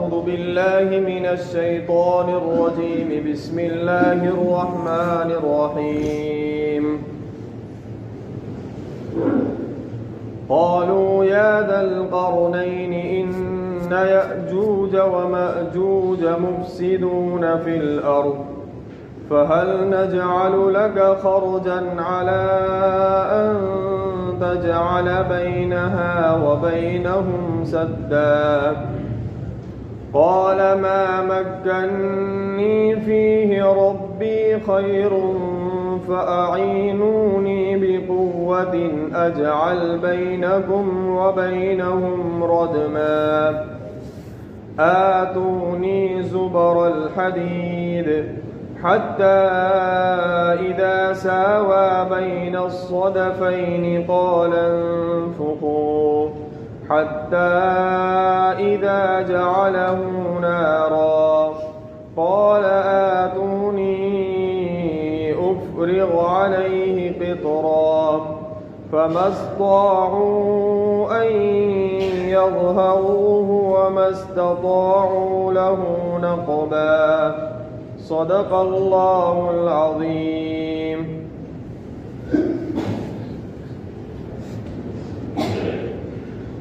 أعوذ بالله من الشيطان الرجيم بسم الله الرحمن الرحيم قالوا يا ذا القرنين إن يأجوج ومأجوج مفسدون في الأرض فهل نجعل لك خرجا على أن تجعل بينها وبينهم سدا قال ما مكني فيه ربي خير فأعينوني بقوة أجعل بينكم وبينهم ردما آتوني زبر الحديد حتى إذا ساوى بين الصدفين قال انفخوا حتى إذا جعله نارا قال آتوني أفرغ عليه قطرا فما استطاعوا أن يظهروه وما استطاعوا له نقبا صدق اللہ العظیم.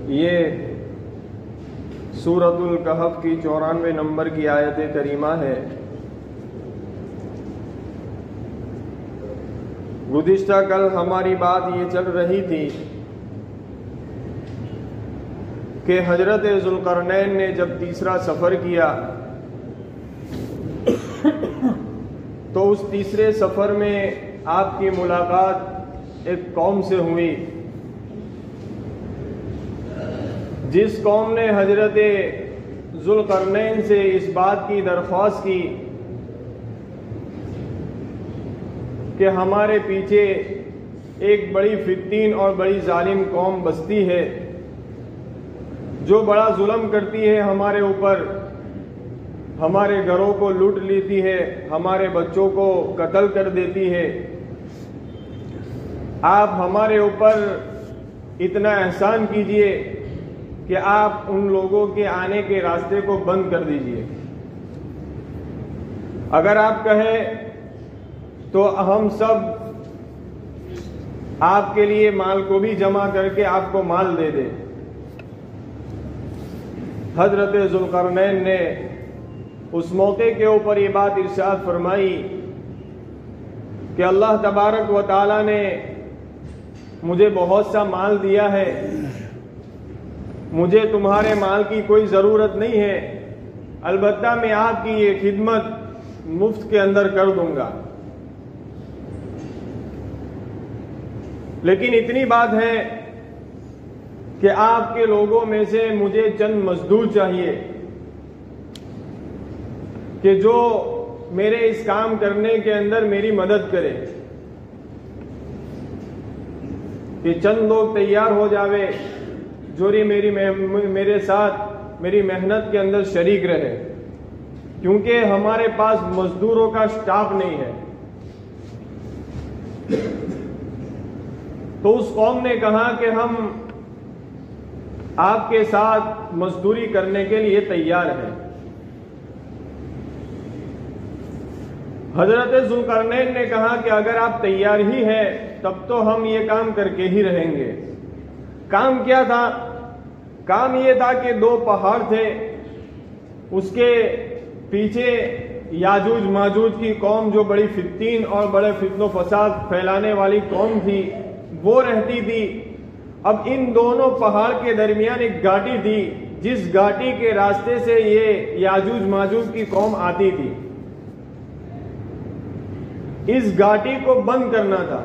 یہ سورۃ الکہف کی 94 نمبر کی آیت کریمہ ہے. گزشتہ کل ہماری بات یہ چل رہی تھی کہ حضرت ذوالقرنین نے جب تیسرا سفر کیا تو اس تیسرے سفر میں آپ کی ملاقات ایک قوم سے ہوئی جس قوم نے حضرت ذوالقرنین سے اس بات کی درخواست کی کہ ہمارے پیچھے ایک بڑی فتین اور بڑی ظالم قوم بستی ہے جو بڑا ظلم کرتی ہے ہمارے اوپر، ہمارے گھروں کو لوٹ لیتی ہے، ہمارے بچوں کو قتل کر دیتی ہے. آپ ہمارے اوپر اتنا احسان کیجئے کہ آپ ان لوگوں کے آنے کے راستے کو بند کر دیجئے. اگر آپ کہیں تو ہم سب آپ کے لیے مال کو بھی جمع کر کے آپ کو مال دے دیں. حضرت ذوالقرنین نے اس موقع کے اوپر یہ بات ارشاد فرمائی کہ اللہ تبارک و تعالی نے مجھے بہت سا مال دیا ہے، مجھے تمہارے مال کی کوئی ضرورت نہیں ہے، البتہ میں آپ کی یہ خدمت مفت کے اندر کر دوں گا. لیکن اتنی بات ہے کہ آپ کے لوگوں میں سے مجھے چند مزدور چاہیے کہ جو میرے اس کام کرنے کے اندر میری مدد کرے، کہ چند لوگ تیار ہو جاوے جو میرے ساتھ میری محنت کے اندر شریک رہے، کیونکہ ہمارے پاس مزدوروں کا سٹاف نہیں ہے. تو اس قوم نے کہا کہ ہم آپ کے ساتھ مزدوری کرنے کے لیے تیار ہیں. حضرت ذوالقرنین نے کہا کہ اگر آپ تیار ہی ہیں تب تو ہم یہ کام کر کے ہی رہیں گے. کام کیا تھا؟ کام یہ تھا کہ 2 پہاڑ تھے، اس کے پیچھے یاجوج ماجوج کی قوم جو بڑی فتین اور بڑے فتن و فساد پھیلانے والی قوم تھی وہ رہتی تھی. اب ان دونوں پہاڑ کے درمیان ایک گھاٹی تھی جس گھاٹی کے راستے سے یہ یاجوج ماجوج کی قوم آتی تھی. اس گھاٹی کو بند کرنا تھا،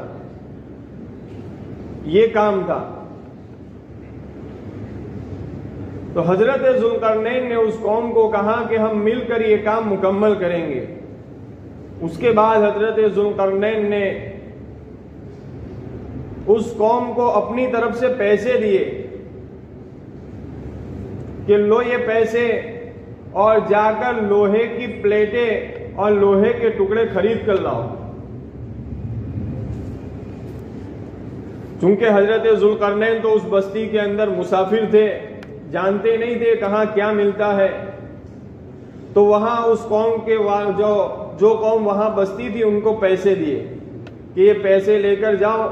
یہ کام تھا. تو حضرت ذوالقرنین نے اس قوم کو کہا کہ ہم مل کر یہ کام مکمل کریں گے. اس کے بعد حضرت ذوالقرنین نے اس قوم کو اپنی طرف سے پیسے دیے کہ لو یہ پیسے اور جا کر لوہے کی پلیٹیں اور لوہے کے ٹکڑے خرید کر لاؤ. چونکہ حضرت ذوالقرنین تو اس بستی کے اندر مسافر تھے، جانتے نہیں تھے کہاں کیا ملتا ہے. تو وہاں اس قوم کے جو قوم وہاں بستی تھی ان کو پیسے دیے کہ یہ پیسے لے کر جاؤ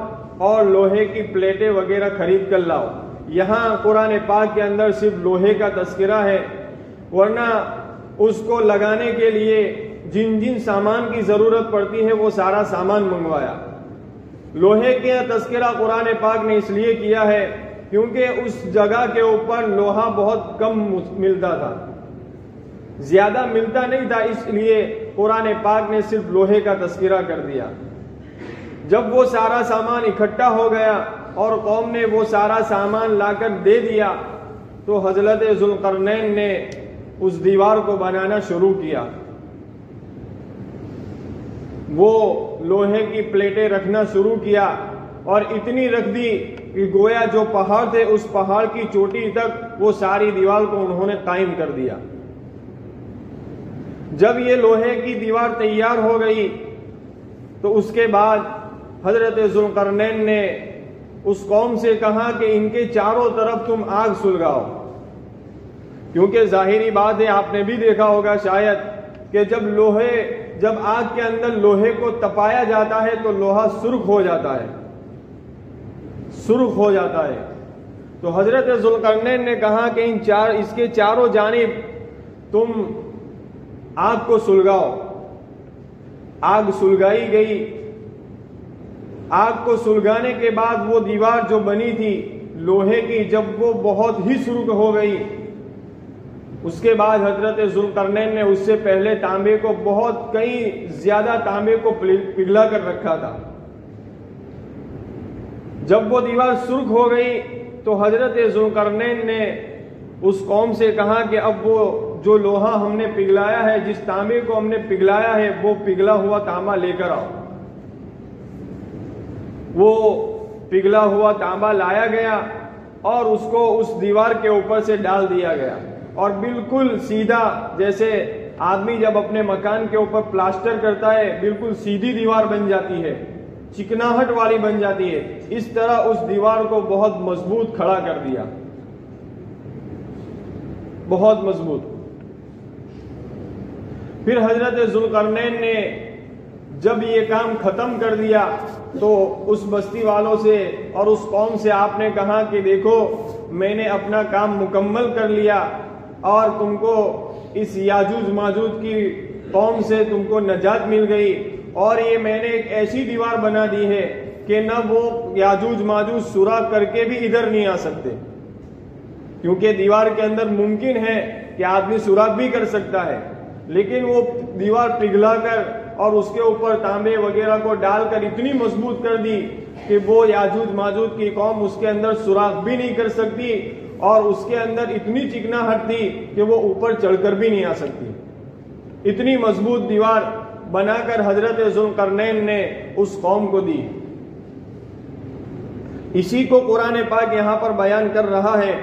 اور لوہے کی پلیٹیں وغیرہ خرید کر لاؤ. یہاں قرآن پاک کے اندر صرف لوہے کا تذکرہ ہے، ورنہ اس کو لگانے کے لیے جن جن سامان کی ضرورت پڑتی ہے وہ سارا سامان منگوایا. لوہے کا تذکرہ قرآن پاک نے اس لیے کیا ہے کیونکہ اس جگہ کے اوپر لوہا بہت کم ملتا تھا، زیادہ ملتا نہیں تھا، اس لیے قرآن پاک نے صرف لوہے کا تذکرہ کر دیا. جب وہ سارا سامان اکٹھا ہو گیا اور قوم نے وہ سارا سامان لا کر دے دیا تو حضرت ذوالقرنین نے اس دیوار کو بنانا شروع کیا. وہ لوہے کی پلیٹیں رکھنا شروع کیا اور اتنی رکھ دی کہ گویا جو پہاڑ تھے اس پہاڑ کی چوٹی تک وہ ساری دیوار کو انہوں نے قائم کر دیا. جب یہ لوہے کی دیوار تیار ہو گئی تو اس کے بعد حضرت ذوالقرنین نے اس قوم سے کہا کہ ان کے چاروں طرف تم آگ سلگاؤ، کیونکہ ظاہری بات ہے، آپ نے بھی دیکھا ہوگا شاید کہ جب آگ کے اندر لوہے کو تپایا جاتا ہے تو لوہا سرخ ہو جاتا ہے. تو حضرت ذوالقرنین نے کہا کہ اس کے چاروں جانب تم آگ کو سلگاؤ. آگ سلگائی گئی. آگ کو سلگانے کے بعد وہ دیوار جو بنی تھی لوہے کی جب وہ بہت ہی سرخ ہو گئی، اس کے بعد حضرت ذوالقرنین نے اس سے پہلے تانبے کو کئی زیادہ تانبے کو پگھلا کر رکھا تھا. جب وہ دیوار سرخ ہو گئی تو حضرت ذوالقرنین نے اس قوم سے کہا کہ اب وہ جو لوہا ہم نے پگھلایا ہے، جس تانبے کو ہم نے پگھلایا ہے، وہ پگھلا ہوا تانبا لے کر آؤ. وہ پگھلا ہوا تانبا لایا گیا اور اس کو اس دیوار کے اوپر سے ڈال دیا گیا اور بالکل سیدھا، جیسے آدمی جب اپنے مکان کے اوپر پلاسٹر کرتا ہے بالکل سیدھی دیوار بن جاتی ہے، چکناہٹ والی بن جاتی ہے، اس طرح اس دیوار کو بہت مضبوط کھڑا کر دیا، بہت مضبوط. پھر حضرت ذوالقرنین نے جب یہ کام ختم کر دیا تو اس بستی والوں سے اور اس قوم سے آپ نے کہا کہ دیکھو میں نے اپنا کام مکمل کر لیا اور تم کو اس یاجوج ماجوج کی قوم سے تم کو نجات مل گئی، اور یہ میں نے ایک ایسی دیوار بنا دی ہے کہ نہ وہ یاجوج ماجوج سوراخ کر کے بھی ادھر نہیں آ سکتے، کیونکہ دیوار کے اندر ممکن ہے کہ آدمی سوراخ بھی کر سکتا ہے، لیکن وہ دیوار پگھلا کر اور اس کے اوپر تانبے وغیرہ کو ڈال کر اتنی مضبوط کر دی کہ وہ یاجوج ماجوج کی قوم اس کے اندر سوراخ بھی نہیں کر سکتی، اور اس کے اندر اتنی چکناہٹ تھی کہ وہ اوپر چڑھ کر بھی نہیں آ سکتی. اتنی مضبوط دیوار بنا کر حضرت ذوالقرنین نے اس قوم کو دی. اسی کو قرآن پاک یہاں پر بیان کر رہا ہے.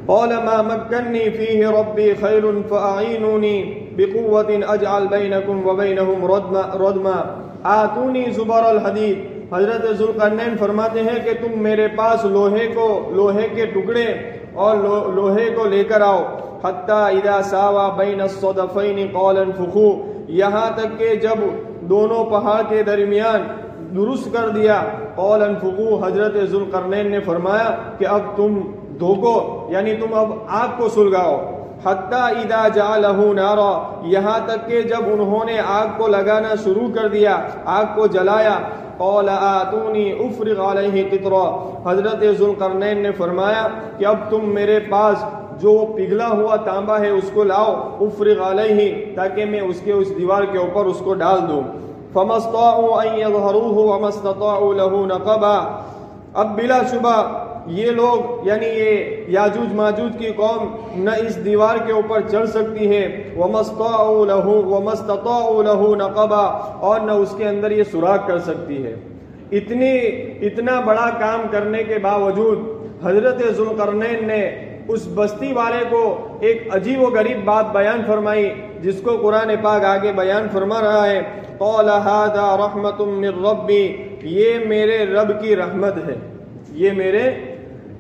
قال ما مكنني فيه ربي خير فأعينوني بقوة أجعل بينكم وبينهم ردما آتوني زبر الحديد. حضرت ذوالقرنین فرماتے ہیں کہ تم میرے پاس لوہے کے ٹکڑے اور لوہے کو لے کر آؤ. حتى إذا ساوى بين الصدفين قال انفخوا، یہاں تک کہ جب دونوں پہاڑ کے درمیان درست کر دیا. قال انفخوا، حضرت ذوالقرنین نے فرمایا کہ اب تم دھوکو، یعنی تم اب آگ کو سلگاؤ. حتی اذا جعلہ نارا، یہاں تک کہ جب انہوں نے آگ کو لگانا شروع کر دیا، آگ کو جلایا. قال آتونی افرغ علیہ قطرا، حضرت ذوالقرنین نے فرمایا کہ اب تم میرے پاس جو پگھلا ہوا تانبا ہے اس کو لاؤ. افرغ علیہ، تاکہ میں اس دیوار کے اوپر اس کو ڈال دوں. فما استطاعوا ان يظهروه وما استطاعوا له نقبا. اب بلا شبہ یہ لوگ یعنی یہ یاجوج ماجوج کی قوم نہ اس دیوار کے اوپر چڑھ سکتی ہے، وما استطاعوا له نقبا، اور نہ اس کے اندر یہ سوراخ کر سکتی ہے. اتنا بڑا کام کرنے کے باوجود حضرت ذوالقرنین نے اس بستی والے کو ایک عجیب و غریب بات بیان فرمائی، جس کو قرآن پاک آگے بیان فرما رہا ہے. قال هذا رحمت من ربی، یہ میرے رب کی رحمت ہے، یہ میرے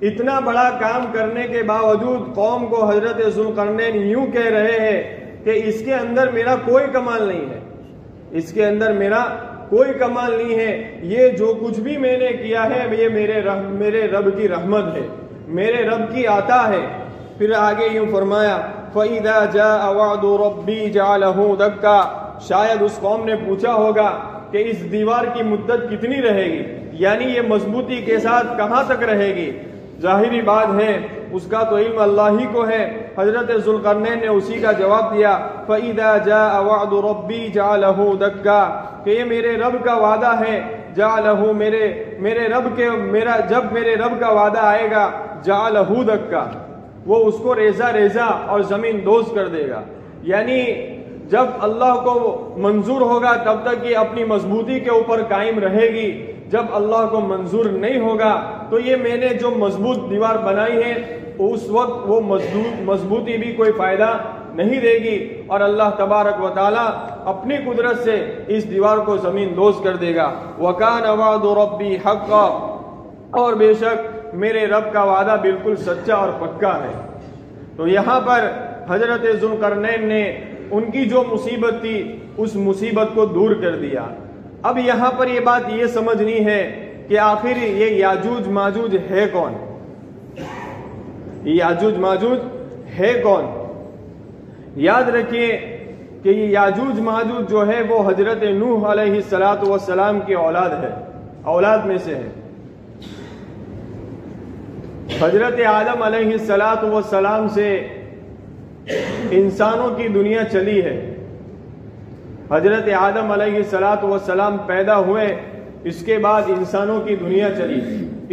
اتنا بڑا کام کرنے کے باوجود قوم کو حضرت ذوالقرنین یوں کہہ رہے ہیں کہ اس کے اندر میرا کوئی کمال نہیں ہے، اس کے اندر میرا کوئی کمال نہیں ہے، یہ جو کچھ بھی میں نے کیا ہے یہ میرے رب کی رحمت ہے، میرے رب کی عطا ہے۔ پھر آگے یوں فرمایا فَإِذَا جَاءَ وَعْدُ رَبِّي جَعَلَهُ دَكَّا، شاید اس قوم نے پوچھا ہوگا کہ اس دیوار کی مدت کتنی رہے گی، یعنی یہ مضبوطی کے ساتھ کہاں تک رہے گی؟ ظاہری بات ہے اس کا تو علم اللہ ہی کو ہے۔ حضرت ذوالقرنین نے اسی کا جواب دیا فَإِذَا جَاءَ وَعْدُ رَبِّي جَعَلَهُ دَكَّا، کہ یہ میرے رب کا وعدہ ہے، جَعَلَهُ میرے رب کے جب میرے رب کا وعدہ آئے گا جَعَلَهُ دَكَّا، وہ اس کو ریزہ ریزہ اور زمین دوز کر دے گا، یعنی جب اللہ کو منظور ہوگا تب تک یہ اپنی مضبوطی کے اوپر قائم رہے گی، جب اللہ کو منظور نہیں ہوگا تو یہ میں نے جو مضبوط دیوار بنائی ہے اس وقت وہ مضبوطی بھی کوئی فائدہ نہیں دے گی، اور اللہ تبارک و تعالی اپنی قدرت سے اس دیوار کو زمین دوز کر دے گا۔ وَكَانَ وَعْدُ رَبِّي حَقًّا، اور بے شک میرے رب کا وعدہ بالکل سچا اور پکا ہے۔ تو یہاں پر حضرت ذوالقرنین نے ان کی جو مصیبت تھی اس مصیبت کو دور کر دیا۔ اب یہاں پر یہ بات یہ سمجھنی ہے کہ آخر یہ یاجوج ماجوج ہے کون؟ یاجوج ماجوج ہے کون؟ یاد رکھیے کہ یہ یاجوج ماجوج جو ہے وہ حضرت نوح علیہ السلام کی اولاد ہے، اولاد میں سے ہے۔ حضرت آدم علیہ السلام سے انسانوں کی دنیا چلی ہے۔ حضرت آدم علیہ السلام پیدا ہوئے، اس کے بعد انسانوں کی دنیا چلی۔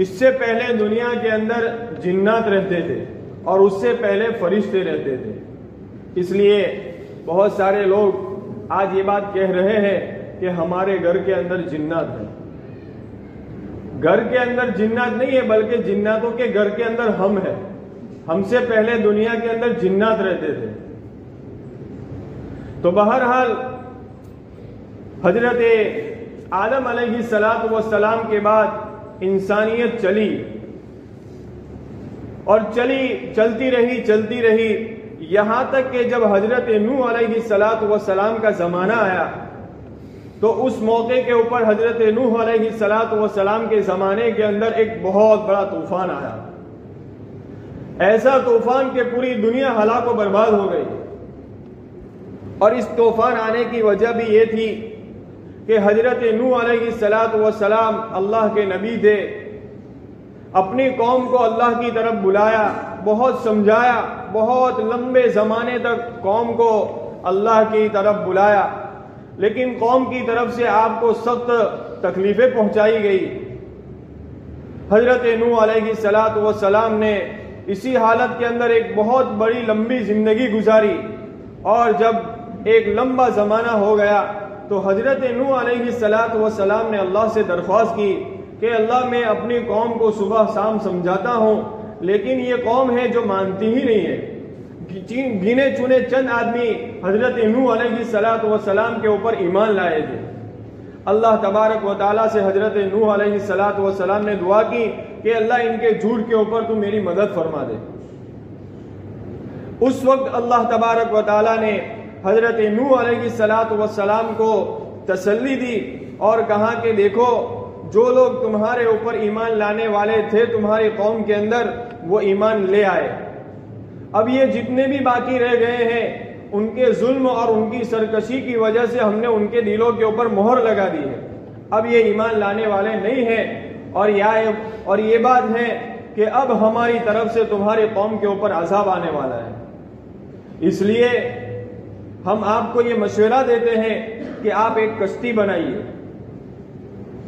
اس سے پہلے دنیا کے اندر جنات رہتے تھے اور اس سے پہلے فرشتے رہتے تھے۔ اس لیے بہت سارے لوگ آج یہ بات کہہ رہے ہیں کہ ہمارے گھر کے اندر جنات ہیں۔ گھر کے اندر جنات نہیں ہے بلکہ جناتوں کے گھر کے اندر ہم ہیں۔ ہم سے پہلے دنیا کے اندر جنات رہتے تھے۔ تو بہرحال حضرت آدم علیہ السلام کے بعد انسانیت چلی اور چلتی رہی یہاں تک کہ جب حضرت نوح علیہ السلام کا زمانہ آیا تو اس موقع کے اوپر حضرت نوح علیہ السلام کے زمانے کے اندر ایک بہت بڑا طوفان آیا، ایسا طوفان کہ پوری دنیا ہلاک و برباد ہو گئی۔ اور اس طوفان آنے کی وجہ بھی یہ تھی کہ حضرت نوح علیہ السلام اللہ کے نبی تھے، اپنی قوم کو اللہ کی طرف بلایا، بہت سمجھایا، بہت لمبے زمانے تک قوم کو اللہ کی طرف بلایا، لیکن قوم کی طرف سے آپ کو سخت تکلیفیں پہنچائی گئی۔ حضرت نوح علیہ السلام نے اسی حالت کے اندر ایک بہت بڑی لمبی زندگی گزاری، اور جب ایک لمبا زمانہ ہو گیا تو حضرت نوح علیہ السلام نے اللہ سے درخواست کی کہ اللہ میں اپنی قوم کو صبح شام سمجھاتا ہوں لیکن یہ قوم ہے جو مانتی ہی نہیں ہے۔ گنے چنے چند آدمی حضرت نوح علیہ السلام کے اوپر ایمان لائے تھے۔ اللہ تبارک و تعالیٰ سے حضرت نوح علیہ السلام نے دعا کی کہ اللہ ان کے جھوٹ کے اوپر تو میری مدد فرما دے۔ اس وقت اللہ تبارک و تعالیٰ نے حضرت نوح علیہ السلام کو تسلی دی اور کہا کہ دیکھو جو لوگ تمہارے اوپر ایمان لانے والے تھے تمہاری قوم کے اندر وہ ایمان لے آئے، اب یہ جتنے بھی باقی رہ گئے ہیں ان کے ظلم اور ان کی سرکشی کی وجہ سے ہم نے ان کے دلوں کے اوپر مہر لگا دی ہے، اب یہ ایمان لانے والے نہیں ہیں، اور یہ بات ہے کہ اب ہماری طرف سے تمہاری قوم کے اوپر عذاب آنے والا ہے۔ اس لیے ہم آپ کو یہ مشورہ دیتے ہیں کہ آپ ایک کشتی بنائیے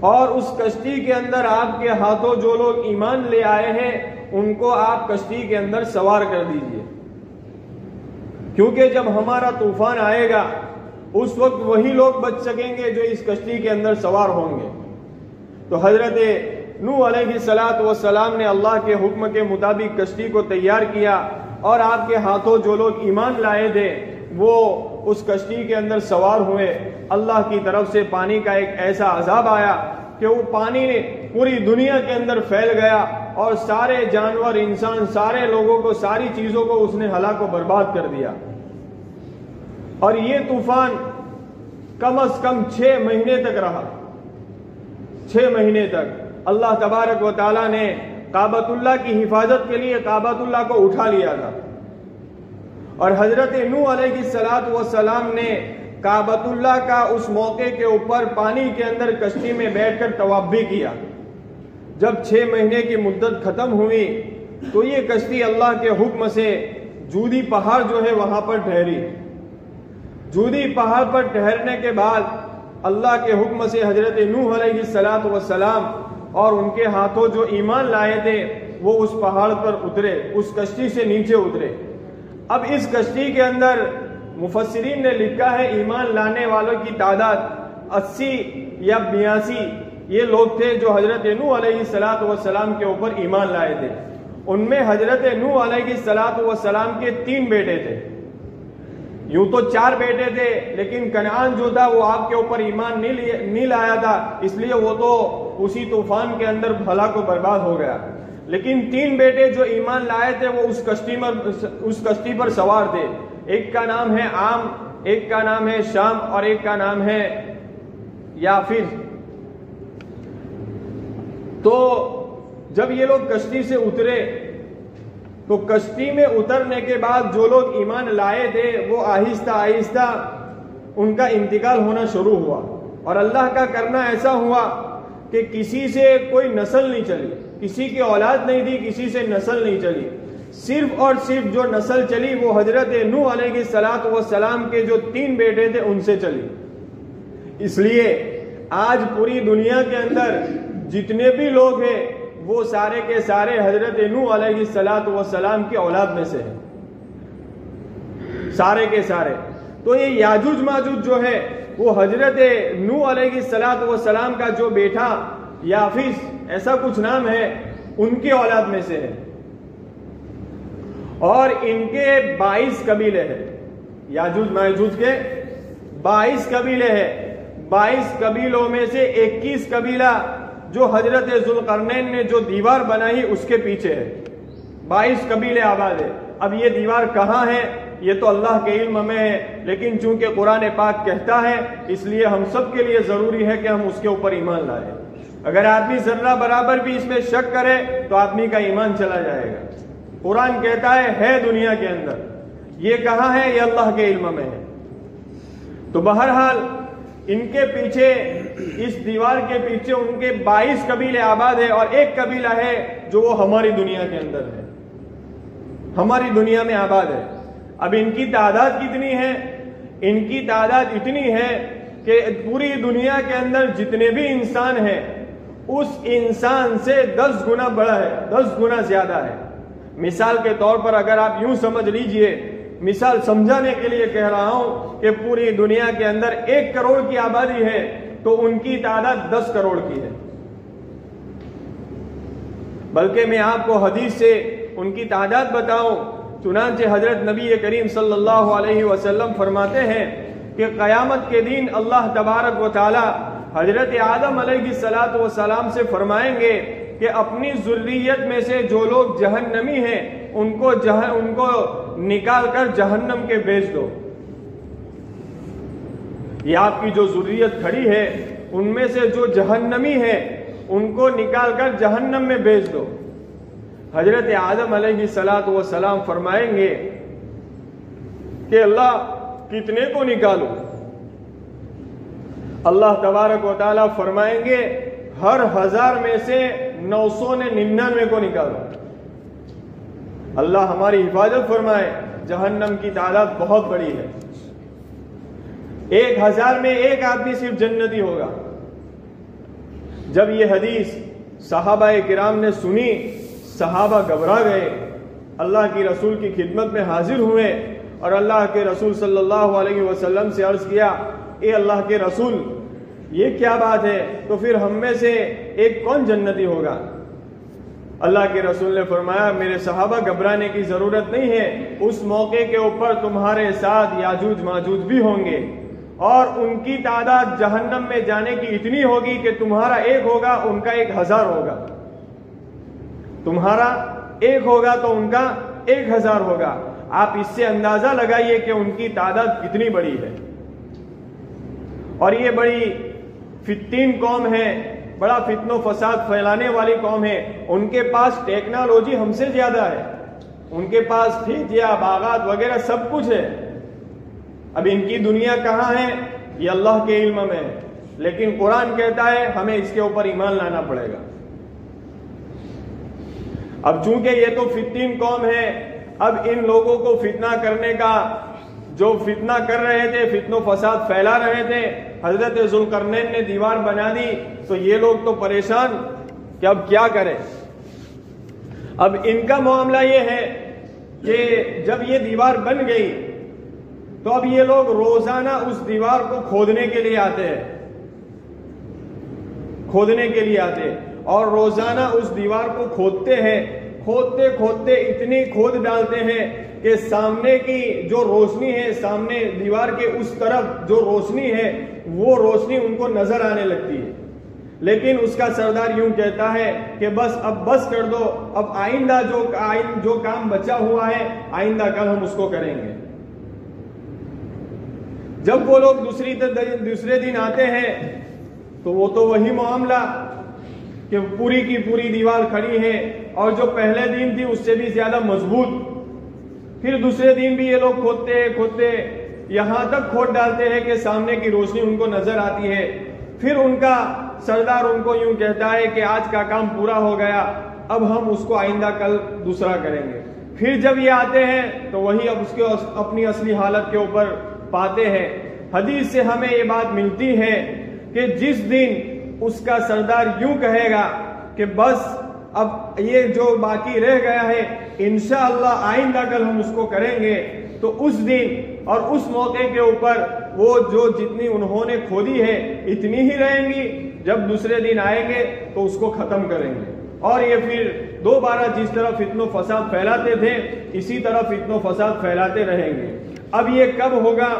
اور اس کشتی کے اندر آپ کے ہاتھوں جو لوگ ایمان لے آئے ہیں ان کو آپ کشتی کے اندر سوار کر دیجئے، کیونکہ جب ہمارا طوفان آئے گا اس وقت وہی لوگ بچ سکیں گے جو اس کشتی کے اندر سوار ہوں گے۔ تو حضرت نوح علیہ السلام نے اللہ کے حکم کے مطابق کشتی کو تیار کیا اور آپ کے ہاتھوں جو لوگ ایمان لائے تھے وہ اس کشتی کے اندر سوار ہوئے۔ اللہ کی طرف سے پانی کا ایک ایسا عذاب آیا کہ وہ پانی پوری دنیا کے اندر پھیل گیا اور سارے جانور، انسان، سارے لوگوں کو، ساری چیزوں کو اس نے ہلاک و برباد کر دیا۔ اور یہ طوفان کم از کم 6 مہینے تک رہا۔ 6 مہینے تک اللہ تبارک و تعالیٰ نے کعبۃ اللہ کی حفاظت کے لیے کعبۃ اللہ کو اٹھا لیا تھا، اور حضرت نوح علیہ السلام نے کعبۃ اللہ کا اس موقع کے اوپر پانی کے اندر کشتی میں بیٹھ کر طواف بھی کیا۔ جب 6 مہینے کی مدت ختم ہوئی تو یہ کشتی اللہ کے حکم سے جودی پہاڑ جو ہے وہاں پر ٹھہری۔ جودی پہاڑ پر ٹھہرنے کے بعد اللہ کے حکم سے حضرت نوح علیہ السلام اور ان کے ہاتھوں جو ایمان لائے تھے وہ اس پہاڑ پر اترے، اس کشتی سے نیچے اترے۔ اب اس کشتی کے اندر مفسرین نے لکھا ہے ایمان لانے والوں کی تعداد 80 یا 82 یہ لوگ تھے جو حضرت نوح علیہ السلام کے اوپر ایمان لائے تھے۔ ان میں حضرت نوح علیہ السلام کے 3 بیٹے تھے۔ یوں تو 4 بیٹے تھے، لیکن کنعان جو تھا وہ آپ کے اوپر ایمان نہیں لایا تھا، اس لیے وہ تو اسی طوفان کے اندر ہلاک و برباد ہو گیا۔ لیکن 3 بیٹے جو ایمان لائے تھے وہ اس کشتی پر سوار تھے۔ ایک کا نام ہے عام، ایک کا نام ہے شام، اور ایک کا نام ہے یافز۔ تو جب یہ لوگ کشتی سے اترے تو کشتی میں اترنے کے بعد جو لوگ ایمان لائے تھے وہ آہستہ آہستہ ان کا انتقال ہونا شروع ہوا، اور اللہ کا کرنا ایسا ہوا کہ کسی سے کوئی نسل نہیں چلی، کسی کی اولاد نہیں تھی، کسی سے نسل نہیں چلی۔ صرف اور صرف جو نسل چلی وہ حضرت نوح علیہ السلام کے جو 3 بیٹے تھے ان سے چلی۔ اس لیے آج پوری دنیا کے اندر جتنے بھی لوگ ہیں وہ سارے کے سارے حضرت نوح علیہ السلام کی اولاد میں سے ہیں، سارے کے سارے۔ تو یہ یاجوج ماجوج جو ہے وہ حضرت نوح علیہ السلام کا جو بیٹا یافس ایسا کچھ نام ہے ان کی اولاد میں سے ہے، اور ان کے 22 قبیلے ہیں۔ یاجوج ماجوج کے 22 قبیلے ہیں۔ 22 قبیلوں میں سے 21 قبیلہ جو حضرت ذوالقرنین نے جو دیوار بنائی اس کے پیچھے ہے۔ 22 قبیلے آباد ہے۔ اب یہ دیوار کہاں ہے یہ تو اللہ کے علم میں ہے، لیکن چونکہ قرآن پاک کہتا ہے اس لیے ہم سب کے لیے ضروری ہے کہ ہم اس کے اوپر ایمان لائیں۔ اگر آدمی ذرہ برابر بھی اس میں شک کرے تو آدمی کا ایمان چلا جائے گا۔ قرآن کہتا ہے دنیا کے اندر، یہ کہاں ہے یہ اللہ کے علم میں ہے۔ تو بہرحال ان کے پیچھے، اس دیوار کے پیچھے ان کے 22 قبیلے آباد ہے، اور ایک قبیلہ ہے جو وہ ہماری دنیا کے اندر ہے، ہماری دنیا میں آباد ہے۔ اب ان کی تعداد کتنی ہے؟ ان کی تعداد اتنی ہے کہ پوری دنیا کے اندر جتنے بھی انسان ہیں اس انسان سے 10 گنا بڑا ہے، 10 گنا زیادہ ہے۔ مثال کے طور پر اگر آپ یوں سمجھ لیجئے، مثال سمجھانے کے لیے کہہ رہا ہوں کہ پوری دنیا کے اندر 1 کروڑ کی آبادی ہے تو ان کی تعداد 10 کروڑ کی ہے۔ بلکہ میں آپ کو حدیث سے ان کی تعداد بتاؤں، چنانچہ حضرت نبی کریم صلی اللہ علیہ وسلم فرماتے ہیں کہ قیامت کے دن اللہ تبارک و تعالی حضرت آدم علیہ السلام سے فرمائیں گے کہ اپنی ذریت میں سے جو لوگ جہنمی ہیں ان کو نکال کر جہنم کے بھیج دو۔ یہ آپ کی جو ذریت کھڑی ہے ان میں سے جو جہنمی ہے ان کو نکال کر جہنم میں بھیج دو۔ حضرت آدم علیہ السلام فرمائیں گے کہ اللہ کتنے کو نکالوں؟ اللہ تبارک و تعالیٰ فرمائیں گے ہر 1000 میں سے 999 کو نکالو۔ اللہ ہماری حفاظت فرمائے، جہنم کی تعداد بہت بڑی ہے۔ 1000 میں 1 آدمی صرف جنتی ہوگا۔ جب یہ حدیث صحابہ کرام نے سنی، صحابہ گھبرا گئے، اللہ کی رسول کی خدمت میں حاضر ہوئے اور اللہ کے رسول صلی اللہ علیہ وسلم سے عرض کیا، اے اللہ کے رسول یہ کیا بات ہے؟ تو پھر ہم میں سے ایک کون جنتی ہوگا؟ اللہ کے رسول نے فرمایا، میرے صحابہ گھبرانے کی ضرورت نہیں ہے، اس موقع کے اوپر تمہارے ساتھ یاجوج ماجوج بھی ہوں گے، اور ان کی تعداد جہنم میں جانے کی اتنی ہوگی کہ تمہارا 1 ہوگا، ان کا 1000 ہوگا۔ تمہارا 1 ہوگا تو ان کا 1000 ہوگا. آپ اس سے اندازہ لگائیے کہ ان کی تعداد کتنی بڑی ہے. اور یہ بڑی فتین قوم ہے, بڑا فتن و فساد پھیلانے والی قوم ہے. ان کے پاس ٹیکنالوجی ہم سے زیادہ ہے, ان کے پاس کھیتیاں باغات وغیرہ سب کچھ ہے. اب ان کی دنیا کہاں ہے یہ اللہ کے علم میں ہے, لیکن قرآن کہتا ہے ہمیں اس کے اوپر ایمان لانا پڑے گا. اب چونکہ یہ تو فتین قوم ہے, اب ان لوگوں کو فتنہ کرنے کا, جو فتنہ کر رہے تھے, فتن و فساد پھیلا رہے تھے, حضرت ذوالقرنین نے دیوار بنا دی تو یہ لوگ تو پریشان کہ اب کیا کریں. اب ان کا معاملہ یہ ہے کہ جب یہ دیوار بن گئی تو اب یہ لوگ روزانہ اس دیوار کو کھودنے کے لیے آتے ہیں, کھودنے کے لیے آتے ہیں, اور روزانہ اس دیوار کو کھودتے ہیں. کھودتے کھودتے اتنی کھود ڈالتے ہیں کہ سامنے کی جو روشنی ہے, سامنے دیوار کے اس طرف جو روشنی ہے وہ روشنی ان کو نظر آنے لگتی ہے. لیکن اس کا سردار یوں کہتا ہے کہ بس اب بس کر دو, اب آئندہ جو کام بچا ہوا ہے آئندہ کل ہم اس کو کریں گے. جب وہ لوگ دوسرے دن آتے ہیں تو وہ تو وہی معاملہ کہ پوری کی پوری دیوار کھڑی ہے, اور جو پہلے دن تھی اس سے بھی زیادہ مضبوط. پھر دوسرے دن بھی یہ لوگ کھودتے یہاں تک کھود ڈالتے ہیں کہ سامنے کی روشنی ان کو نظر آتی ہے. پھر ان کا سردار ان کو یوں کہتا ہے کہ آج کا کام پورا ہو گیا, اب ہم اس کو آئندہ کل دوسرا کریں گے. پھر جب یہ آتے ہیں تو وہی اب اس کے اپنی اصلی حالت کے اوپر پاتے ہیں. حدیث سے ہمیں یہ بات ملتی ہے کہ جس دن اس کا سردار یوں کہے گا کہ بس اب یہ جو باقی رہ گیا ہے انشاءاللہ آئندہ کل ہم اس کو کریں گے, تو اس دن اور اس موقع کے اوپر وہ جو جتنی انہوں نے کھودی ہے اتنی ہی رہیں گی. جب دوسرے دن آئیں گے تو اس کو ختم کریں گے. اور یہ پھر دوبارہ جس طرح فتن و فساد پھیلاتے تھے اسی طرح فتن و فساد پھیلاتے رہیں گے. اب یہ کب ہوگا؟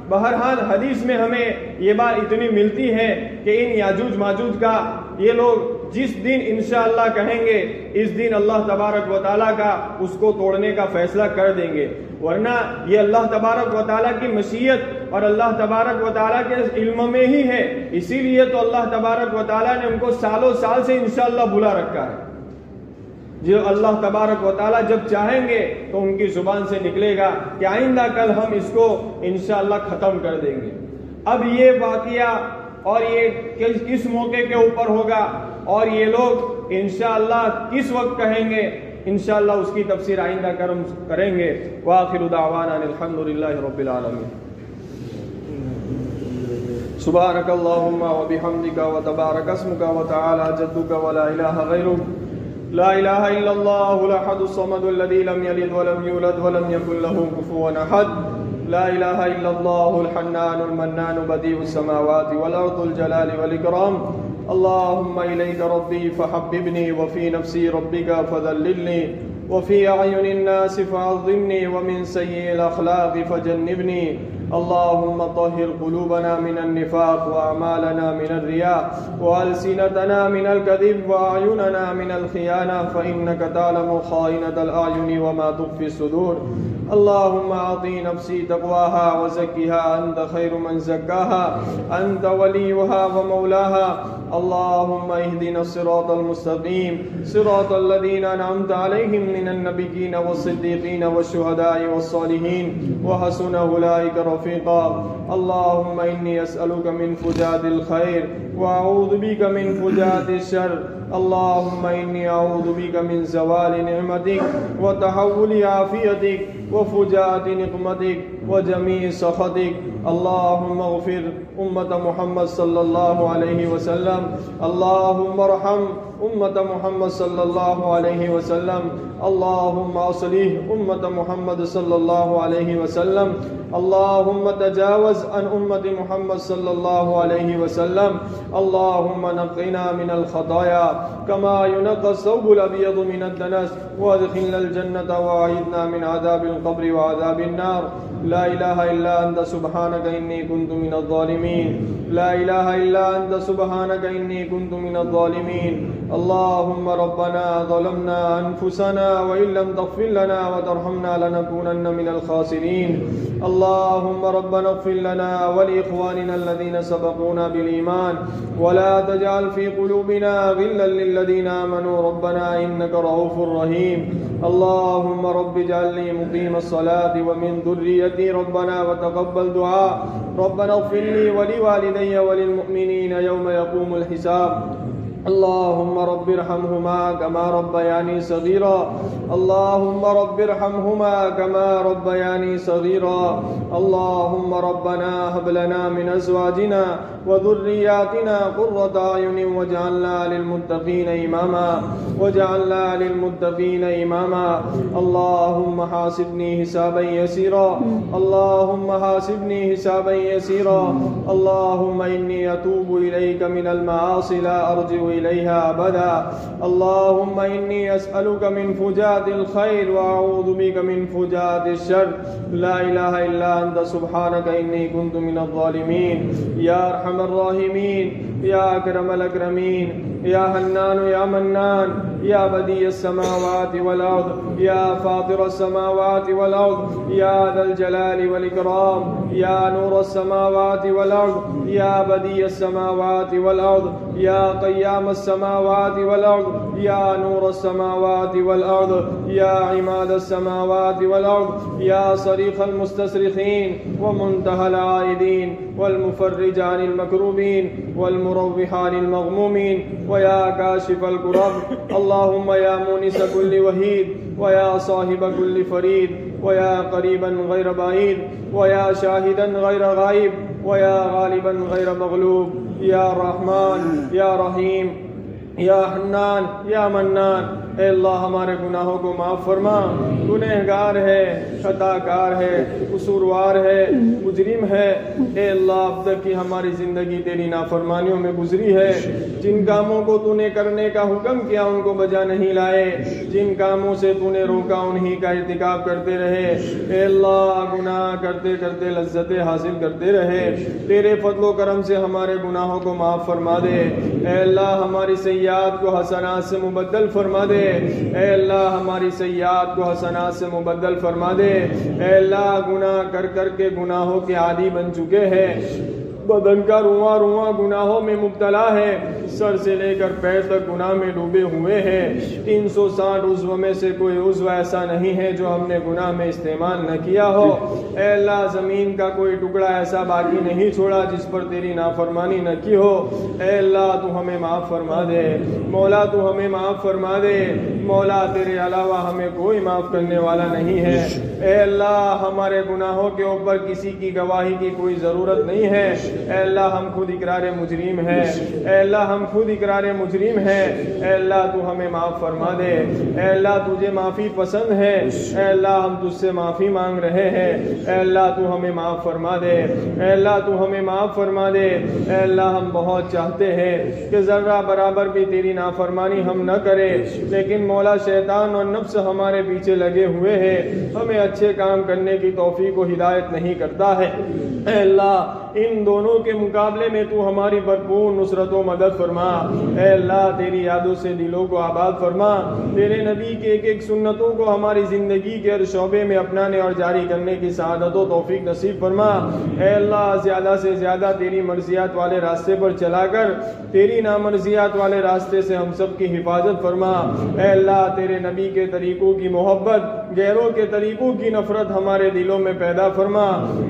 بہرحال حدیث میں ہمیں یہ بات اتنی ملتی ہے کہ ان یاجوج ماجوج کا یہ لوگ جس دن انشاءاللہ کہیں گے اس دن اللہ تبارک و تعالیٰ کا اس کو توڑنے کا فیصلہ کر دیں گے. ورنہ یہ اللہ تبارک و تعالیٰ کی مشیت اور اللہ تبارک و تعالیٰ کے علم میں ہی ہے. اسی لیے تو اللہ تبارک و تعالیٰ نے ان کو سالوں سال سے انشاءاللہ بلا رکھا ہے. جو اللہ تبارک و تعالیٰ جب چاہیں گے تو ان کی زبان سے نکلے گا کہ آئندہ کل ہم اس کو انشاءاللہ ختم کر دیں گے. اب یہ واقعہ اور یہ کس موقع کے اوپر ہوگا اور یہ لوگ انشاءاللہ کس وقت کہیں گے, انشاءاللہ اس کی تفسیر آئندہ کریں گے. وآخر دعوانا الحمدللہ رب العالمین. سبحانک اللہم وبحمدک وتبارک اسمک وتعالی جدک ولا الہ غیرک. لا الہ الا اللہ الاحد الصمد الذی لم یلد ولم یولد ولم یکن له کفوا احد. لا الہ الا اللہ الحنان المنان بدیع السماوات والارض الجلال والاکرام. اللهم إليك ربي فحببني وفي نفسي ربك فذللني وفي أعين الناس فعظمني ومن سيء الأخلاق فجنبني. اللهم طهر قلوبنا من النفاق وأعمالنا من الرياء وألسنتنا من الكذب وأعيننا من الخيانة فإنك تعلم خائنة الأعين وما تخفي الصدور. اللهم أعطي نفسي تقواها وزكها أنت خير من زكاها أنت وليها ومولاها. اللهم اهدنا الصراط المستقيم صراط الذين أنعمت عليهم من النبيين والصديقين والشهداء والصالحين وحسن أولئك رفيقا. اللهم إني أسألك من فجاد الخير وأعوذ بك من فجاد الشر. اللهم إني أعوذ بك من زوال نعمتك وتحول عافيتك وفجاءة نقمتك وجميع سخطك. اللهم اغفر أمة محمد صلى الله عليه وسلم. اللهم ارحم أمة محمد صلى الله عليه وسلم. اللهم أصلح أمة محمد صلى الله عليه وسلم. اللهم تجاوز عن أمة محمد صلى الله عليه وسلم. اللهم نقنا من الخطايا كما ينقى الثوب الأبيض من الدنس، وادخلنا الجنة وأعذنا من عذاب القبر وعذاب النار. لا إله إلا أنت سبحانك إني كنت من الظالمين. لا إله إلا أنت سبحانك إني كنت من الظالمين. اللهم ربنا ظلمنا أنفسنا وإن لم تغفر لنا وترحمنا لنكونن من الخاسرين. اللهم ربنا اغفر لنا ولإخواننا الذين سبقونا بالإيمان ولا تجعل في قلوبنا غلا للذين آمنوا ربنا إنك رؤوف رحيم. اللهم رب اجعلني مقيم الصلاة ومن ذريتي ربنا وتقبل دعاء. ربنا اغفر لي ولوالدي وللمؤمنين يوم يقوم الحساب. اللهم رب ارحمهما كما ربياني صغيرا. اللهم رب ارحمهما كما ربياني صغيرا. اللهم ربنا هب لنا من أزواجنا وذرياتنا قرة أعين واجعلنا للمتقين إماما. واجعلنا للمتقين إماما. اللهم حاسبني حسابا يسيرا. اللهم حاسبني حسابا يسيرا. اللهم إني أتوب إليك من المعاصي لا أرجع إليها أبدا. اللهم إني أسألك من فجات الخير وأعوذ بك من فجات الشر. لا إله إلا أنت سبحانك إني كنت من الظالمين. يا أرحم الراحمين، يا أكرم الأكرمين، يا حنان يا منان، يا بديع السماوات والأرض، يا فاطر السماوات والأرض، يا ذا الجلال والإكرام، يا نور السماوات والأرض، يا بديع السماوات والأرض، يا قيام السماوات والأرض، يا نور السماوات والأرض، يا عماد السماوات والأرض، يا صريخ المستصرخين ومنتهى العائدين والمفرج عن المكروبين والمروح عن المغمومين ويا كاشف الكرب. اللهم يا مونس كل وحيد ويا صاحب كل فريد ويا قريبا غير بعيد ويا شاهدا غير غائب ويا غالبا غير مغلوب. یا رحمان یا رحیم یا حنان یا منان، اے اللہ ہمارے گناہوں کو معاف فرما. گنہگار ہے، خطا کار ہے، قصوروار ہے، مجرم ہے. اے اللہ اب تک کی ہماری زندگی تیری نافرمانیوں میں گزری ہے. جن کاموں کو تو نے کرنے کا حکم کیا ان کو بجا نہیں لائے، جن کاموں سے تو نے روکا انہی کا ارتکاب کرتے رہے. اے اللہ گناہ کرتے کرتے لذتیں حاصل کرتے رہے. تیرے فضل و کرم سے ہمارے گناہوں کو معاف فرما دے. اے اللہ ہماری سیئات کو حسنات سے مبدل فرما دے. اے اللہ ہماری سیئات کو حسنات سے مبدل فرما دے. اے اللہ گناہ کر کر کے گناہوں کے عادی بن چکے ہیں. بدن کا رواں رواں گناہوں میں مبتلا ہے. سر سے لے کر پیر تک گناہ میں ڈوبے ہوئے ہیں. 360 عضو میں سے کوئی عضو ایسا نہیں ہے جو ہم نے گناہ میں استعمال نہ کیا ہو. اے اللہ زمین کا کوئی ٹکڑا ایسا باقی نہیں چھوڑا جس پر تیری نافرمانی نہ کی ہو. اے اللہ تو ہمیں معاف فرما دے. مولا تو ہمیں معاف فرما دے. مولا تیرے علاوہ ہمیں کوئی معاف کرنے والا نہیں ہے. اے اللہ ہمارے گناہوں کے اوپر کسی کی گواہی کی کوئی ضرورت نہیں ہے. اے اللہ ہم خود اقرار مجرم ہیں. اے اللہ ہم خود اقرار مجرم ہیں. اے اللہ تو ہمیں معاف فرما دے. اے اللہ تجھے معافی پسند ہے. اے اللہ ہم تجھ سے معافی مانگ رہے ہیں. اے اللہ تو ہمیں معاف فرما دے. اے اللہ تو ہمیں معاف فرما دے. اے اللہ ہم بہت چاہتے ہیں کہ ذرہ برابر بھی تیری نافرمانی ہم نہ کرے، لیکن مولا شیطان اور نفس ہمارے پیچھے لگے ہوئے ہیں، ہمیں اچھے کام کرنے کی توفیق و ہدایت نہیں کرتا ہے. اے اللہ ان دونوں کے مقابلے میں تو ہماری بھرپور نصرت و مدد فرما. اے اللہ تیری یادوں سے دلوں کو آباد فرما. تیرے نبی کے ایک ایک سنتوں کو ہماری زندگی کے ہر شعبے میں اپنانے اور جاری کرنے کی سعادت و توفیق نصیب فرما. اے اللہ زیادہ سے زیادہ تیری مرضیات والے راستے پر چلا کر تیری نامرضیات والے راستے سے ہم سب کی حفاظت فرما. اے اللہ تیرے نبی کے طریقوں کی محبت غیروں کے طریقوں کی نفرت ہمارے دلوں میں پیدا فرما۔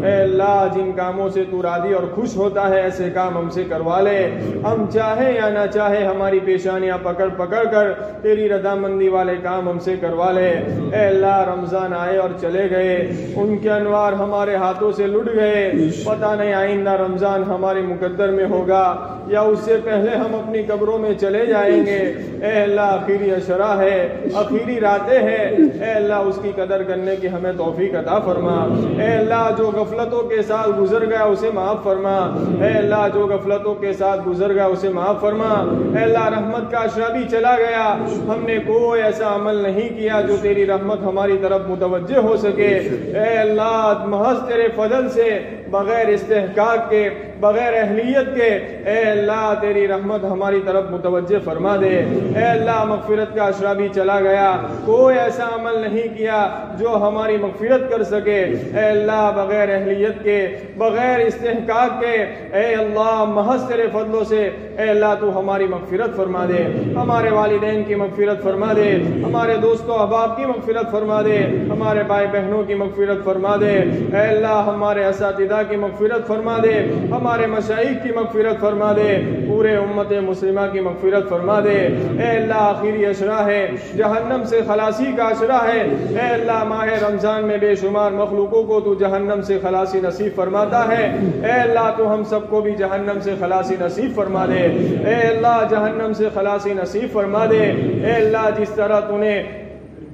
اے اللہ جن کاموں سے تو راضی اور خوش ہوتا ہے ایسے کام ہم سے کروا لے، ہم چاہے یا نہ چاہے ہماری پیشانیاں پکڑ پکڑ کر تیری رضامندی والے کام ہم سے کروا لے۔ اے اللہ رمضان آئے اور چلے گئے، ان کے انوار ہمارے ہاتھوں سے لٹ گئے، پتہ نہیں آئندہ رمضان ہمارے مقدر میں ہوگا یا اس سے پہلے ہم اپنی قبروں میں چلے جائیں گے۔ اے اللہ آخری عشرہ ہے، آخری راتیں ہیں، اے اللہ اس کی قدر کرنے کی ہمیں توفیق عطا فرما۔ اے اللہ جو غفلتوں کے ساتھ گزر گیا اسے معاف فرما، اے اللہ جو غفلتوں کے ساتھ گزر گیا اسے معاف فرما۔ اے اللہ رحمت کا عشرہ بھی چلا گیا، ہم نے کوئی ایسا عمل نہیں کیا جو تیری رحمت ہماری طرف متوجہ ہو سکے۔ اے اللہ محض تیرے فضل سے بغیر استحقاق کے، بغیر اہلیت کے، اے اللہ تیری رحمت ہماری طرف متوجہ فرما دے۔ اے اللہ مغفرت کا عشرہ بھی چلا گیا، کوئی ایسا عمل نہیں کیا جو ہماری مغفرت کر سکے۔ اے اللہ بغیر اہلیت کے، بغیر استحقاق کے، اے اللہ محض تیرے فضلوں سے اے اللہ تو ہماری مغفرت فرما دے، ہمارے والدین کی مغفرت فرما دے، ہمارے دوستوں احباب کی مغفرت فرما دے، ہمارے بھائی بہنوں کی مغفرت فرما دے۔ اے اللہ ہمارے اساتذہ کی مغفرت فرما دے، ہمارے مشائخ کی مغفرت فرما دے، پورے امت مسلمہ کی مغفرت فرما دے۔ اے اللہ آخری عشرہ ہے، جہنم سے خلاصی کا عشرہ ہے۔ اے اللہ ماہ رمضان میں بے شمار مخلوقوں کو تو جہنم سے خلاصی نصیب فرماتا ہے، اے اللہ تو ہم سب کو بھی جہنم سے خلاصی نصیب فرما دے۔ اے اللہ جہنم سے خلاصی نصیب فرما دے۔ اے اللہ جس طرح تو نے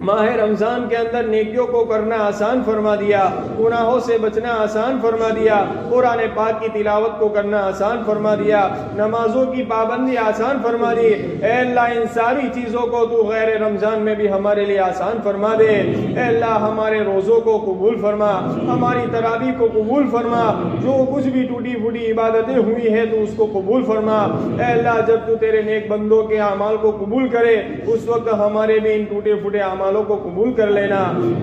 ماہ رمضان کے اندر نیکیوں کو کرنا آسان فرما دیا، گناہوں سے بچنا آسان فرما دیا، قرآن پاک کی تلاوت کو کرنا آسان فرما دیا، نمازوں کی پابندی آسان فرما دی۔ اے اللہ ان ساری چیزوں کو تو غیر رمضان میں بھی ہمارے لیے آسان فرما دے۔ اے اللہ ہمارے روزوں کو قبول فرما، ہماری تراویح کو قبول فرما، جو کچھ بھی ٹوٹی پھوٹی عبادتیں ہوئی ہیں تو اس کو قبول فرما۔ اے اللہ جب تو تیرے نیک بندوں کے اعمال کو قبول کرے اس وقت ہمارے بھی ان ٹوٹے پھوٹے اعمال کو قبول کر لینا۔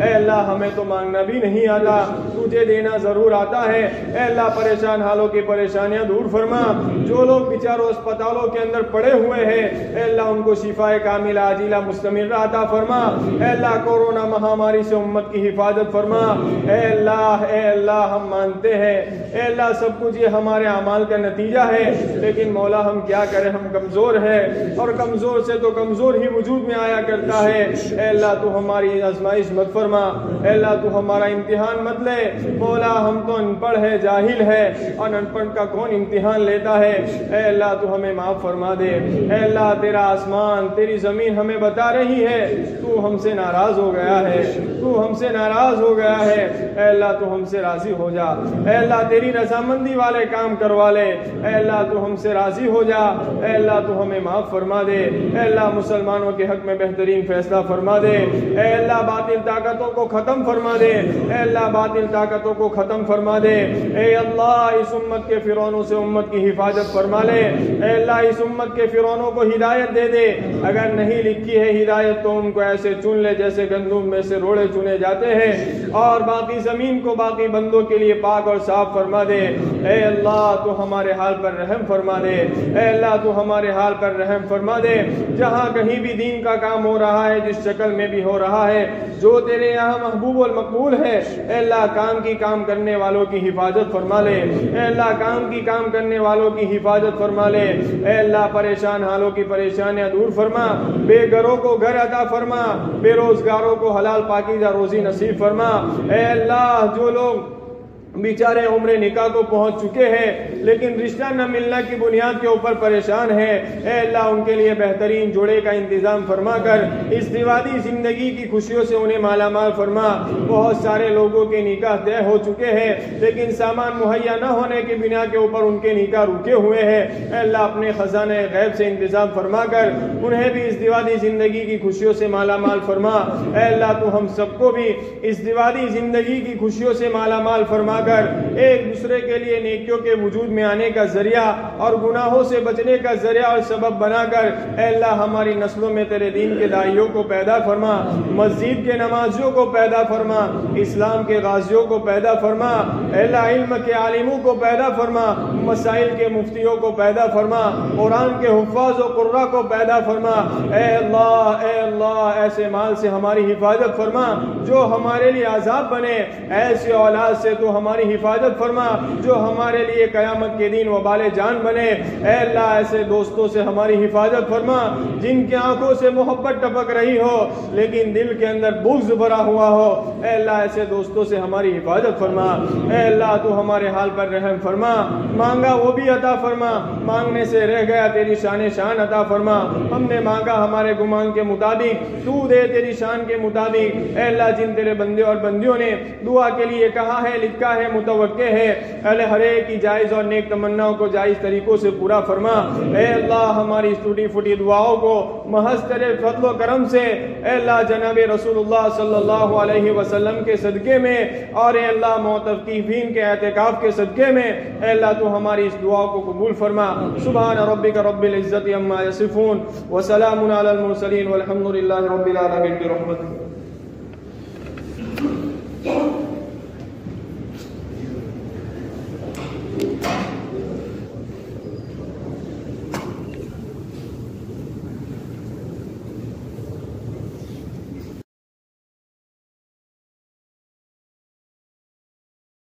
اے اللہ ہمیں تو مانگنا بھی نہیں آتا، تجھے دینا ضرور آتا ہے۔ اے اللہ پریشان حالوں کی پریشانیاں دور فرما، جو لوگ بیچاروں اسپتالوں کے اندر پڑے ہوئے ہیں اے اللہ ان کو شفاء کاملہ عاجلہ مستمرہ عطا فرما۔ اے اللہ کورونا مہاماری سے امت کی حفاظت فرما۔ اے اللہ ہم مانتے ہیں اے اللہ سب کچھ یہ ہمارے اعمال کا نتیجہ ہے، لیکن مولا ہم کیا کریں، ہم کمزور ہیں اور کمزور سے تو کمزور ہی وجود میں آیا کرتا ہے۔ اے اللہ تو ہماری آزمائش مت فرما، اے اللہ تو ہمارا امتحان مت لے۔ مولا ہم تو ان پڑھ ہے، جاہل ہے، اور ان پڑھ کا کون امتحان لیتا ہے۔ اے اللہ تو ہمیں معاف فرما دے۔ اے اللہ تیرا آسمان تیری زمین ہمیں بتا رہی ہے تو ہم سے ناراض ہو گیا ہے، تو ہم سے ناراض ہو گیا ہے۔ اے اللہ تو ہم سے راضی ہو جا، اے اللہ تیری رضامندی والے کام کروا لے۔ اے اللہ تو ہم سے راضی ہو جا، اے اللہ تو ہمیں معاف فرما دے۔ اے اللہ مسلمانوں کے حق میں بہترین فیصلہ فرما دے۔ اے اللہ باطل طاقتوں کو ختم فرما دے، اے اللہ باطل طاقتوں کو ختم فرما دے۔ اے اللہ اس امت کے فرعونوں سے امت کی حفاظت فرما لے۔ اے اللہ اس امت کے فرعونوں کو ہدایت دے دے، اگر نہیں لکھی ہے ہدایت تو ان کو ایسے چن لے جیسے گندم میں سے روڑے چنے جاتے ہیں، اور باقی زمین کو باقی بندوں کے لیے پاک اور صاف فرما دے۔ اے اللہ تو ہمارے حال پر رحم فرما دے، اے اللہ تو ہمارے حال پر رحم فرما دے۔ جہاں کہیں بھی دین کا کام ہو رہا ہے، جس شکل میں بھی ہو رہا ہے، جو تیرے یہاں محبوب والمقبول ہے، اے اللہ کام کرنے والوں کی حفاظت فرما لے۔ اے اللہ کام کرنے والوں کی حفاظت فرما لے۔ اے اللہ پریشان حالوں کی پریشانیاں دور فرما، بے گھروں کو گھر عطا فرما، بے روزگاروں کو حلال پاکیزہ روزی نصیب فرما۔ اے اللہ جو لوگ بیچارے عمر نکاح کو پہنچ چکے ہیں لیکن رشتہ نہ ملنے کی بنیاد کے اوپر پریشان ہیں، اے اللہ ان کے لیے بہترین جوڑے کا انتظام فرما کر اس دیواتی زندگی کی خوشیوں سے انہیں مالا مال فرما۔ بہت سارے لوگوں کے نکاح طے ہو چکے ہیں لیکن سامان مہیا نہ ہونے کی بنا کے اوپر ان کے نکاح رکے ہوئے ہیں، اے اللہ اپنے خزانے غیب سے انتظام فرما کر انہیں بھی اس دیواتی زندگی کی خوشیوں سے مالا مال فرما۔ اے اللہ تو ہم سب کو بھی اس دیواتی زندگی کی خوشیوں سے مالا مال فرما کر ایک دوسرے کے لیے نیکیوں کے وجود میں آنے کا ذریعہ اور گناہوں سے بچنے کا ذریعہ اور سبب بنا کر اے اللہ ہماری نسلوں میں تیرے دین کے داعیوں کو پیدا فرما، مسجد کے نمازیوں کو پیدا فرما، اسلام کے غازیوں کو پیدا فرما، اے اللہ علم کے عالموں کو پیدا فرما، مسائل کے مفتیوں کو پیدا فرما، قرآن کے حفاظ و قراء کو پیدا فرما۔ اے اللہ ایسے مال سے ہماری حفاظت فرما جو ہمارے لیے عذاب بنے، ایسے اولاد سے تو ہماری حفاظت فرما جو ہمارے لیے قیامت کے دن وبال جان بنے۔ اے اللہ ایسے دوستوں سے ہماری حفاظت فرما جن کی آنکھوں سے محبت ٹپک رہی ہو لیکن دل کے اندر بغض بھرا ہوا ہو، اے اللہ ایسے دوستوں سے ہماری حفاظت فرما۔ اے اللہ تو ہمارے حال پر رحم فرما، مانگا وہ بھی عطا فرما، مانگنے سے رہ گیا تیری شان عطا فرما، ہم نے مانگا ہمارے گمان کے مطابق تو دے تیری شان کے مطابق۔ اے اللہ جن تیرے بندے اور بندیوں نے دعا کے لیے کہا ہے، لکھا ہے، متوقع ہے، اے اللہ ہر ایک کی جائز اور نیک تمناؤں کو جائز طریقوں سے پورا فرما۔ اے اللہ ہماری اس ٹوٹی پھوٹی دعاؤں کو محض تیرے فضل و کرم سے اے اللہ جناب رسول اللہ صلی اللہ علیہ وسلم کے صدقے میں اور اے اللہ معتکفین کے اعتکاف کے صدقے میں اے اللہ تو ہماری اس دعا کو قبول فرما۔ سبحان ربک رب العزت عما یصفون وسلام علی المرسلین والحمد للہ رب العالمین برحمتک۔